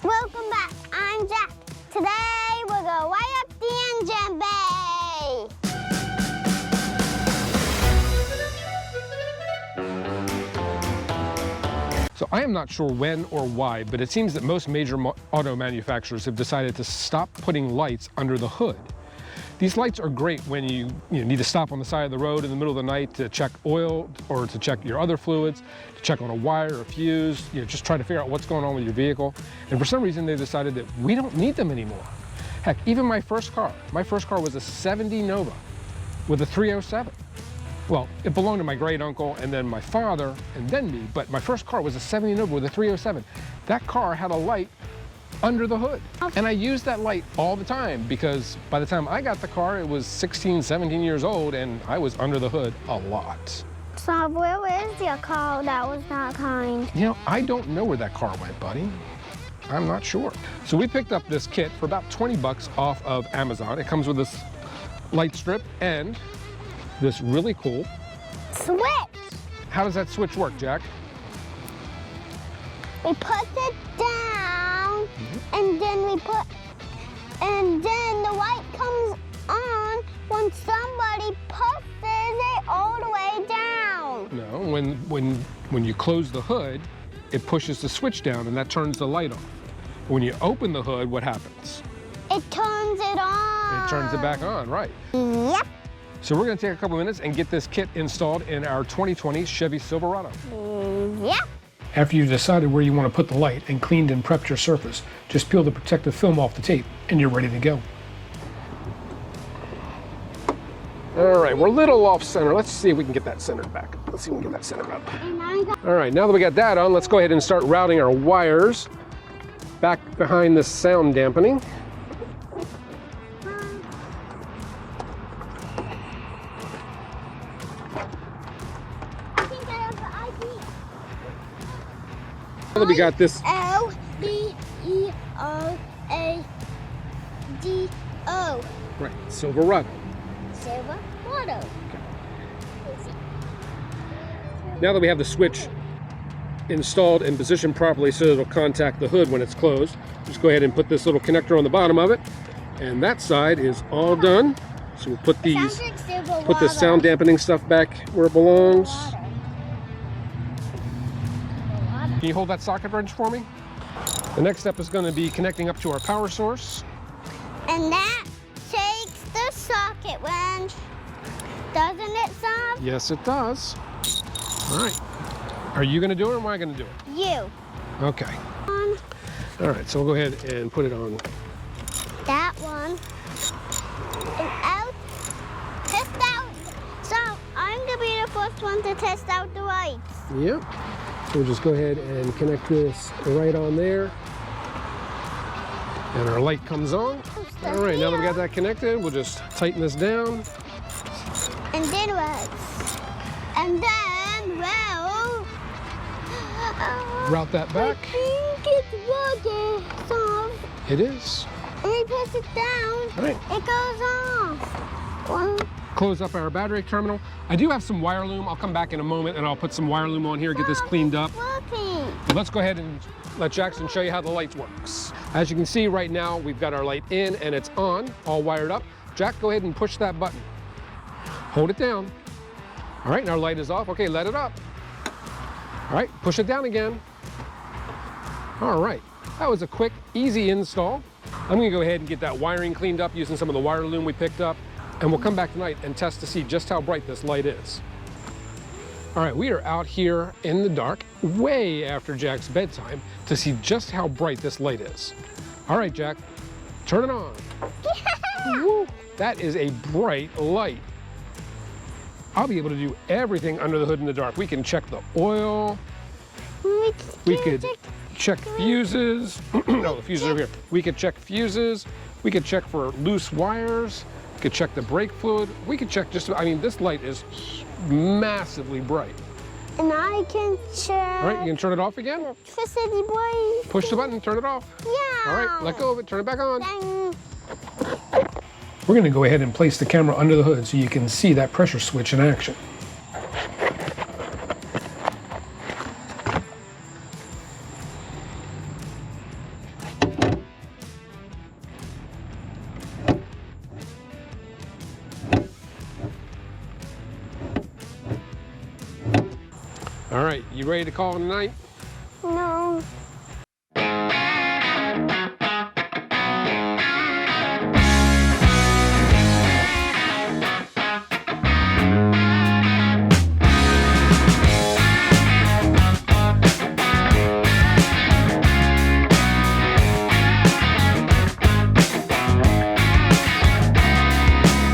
Welcome back, I'm Jack. Today we're gonna wire up the engine bay. So I am not sure when or why, but it seems that most major auto manufacturers have decided to stop putting lights under the hood. These lights are great when you need to stop on the side of the road in the middle of the night to check oil or to check your other fluids, to check on a wire or a fuse, just try to figure out what's going on with your vehicle. And for some reason, they decided that we don't need them anymore. Heck, even my first car was a 70 Nova with a 307. Well, it belonged to my great uncle and then my father and then me, but my first car was a 70 Nova with a 307. That car had a light under the hood. And I used that light all the time because by the time I got the car, it was 16, 17 years old and I was under the hood a lot. Saav, where is your car that was not kind? I don't know where that car went, buddy. I'm not sure. So we picked up this kit for about 20 bucks off of Amazon. It comes with this light strip and this really cool switch. How does that switch work, Jack? We put it down, and then the light comes on when somebody pushes it all the way down. No, when you close the hood, it pushes the switch down and that turns the light on. When you open the hood, what happens? It turns it on. It turns it back on, right? Yep. So we're gonna take a couple minutes and get this kit installed in our 2020 Chevy Silverado. Yep. After you've decided where you want to put the light and cleaned and prepped your surface, just peel the protective film off the tape and you're ready to go. All right, we're a little off center. Let's see if we can get that centered back. Let's see if we can get that centered up. All right, now that we got that on, let's go ahead and start routing our wires back behind the sound dampening. Now that we got this L-B-E-R-A-D-O. right, Silverado. Silverado. Okay. Now that we have the switch installed and positioned properly so it'll contact the hood when it's closed, just go ahead and put this little connector on the bottom of it, and that side is all done. So we'll put this sound dampening stuff back where it belongs. Can you hold that socket wrench for me? The next step is going to be connecting up to our power source. And that takes the socket wrench. Doesn't it, Saav? Yes, it does. All right. Are you going to do it or am I going to do it? You. Okay. All right, so we'll go ahead and put it on. That one. And out. Test out. So I'm going to be the first one to test out the lights. Yep. So we'll just go ahead and connect this right on there. And our light comes on. All right, now that we got that connected, we'll just tighten this down. And then works. And then, well... route that back. I think it's working, Saav. It is. When we press it down, All right. it goes off. Well, close up our battery terminal. I do have some wire loom. I'll come back in a moment and I'll put some wire loom on here, get this cleaned up. But let's go ahead and let Jackson show you how the light works. As you can see right now, we've got our light in and it's on, all wired up. Jack, go ahead and push that button. Hold it down. All right, and our light is off. Okay, let it up. All right, push it down again. All right, that was a quick, easy install. I'm gonna go ahead and get that wiring cleaned up using some of the wire loom we picked up, and we'll come back tonight and test to see just how bright this light is. All right, we are out here in the dark, way after Jack's bedtime, to see just how bright this light is. All right, Jack, turn it on. Woo, that is a bright light. I'll be able to do everything under the hood in the dark. We can check the oil. We could check fuses. No, the fuses are over here. We could check fuses. We could check for loose wires. We could check the brake fluid. We could check just, I mean, this light is massively bright. And I can check. All right, you can turn it off again. Electricity, boy. Push the button, turn it off. Yeah. All right, let go of it, turn it back on. Dang. We're gonna go ahead and place the camera under the hood so you can see that pressure switch in action. All right, you ready to call it a night? No.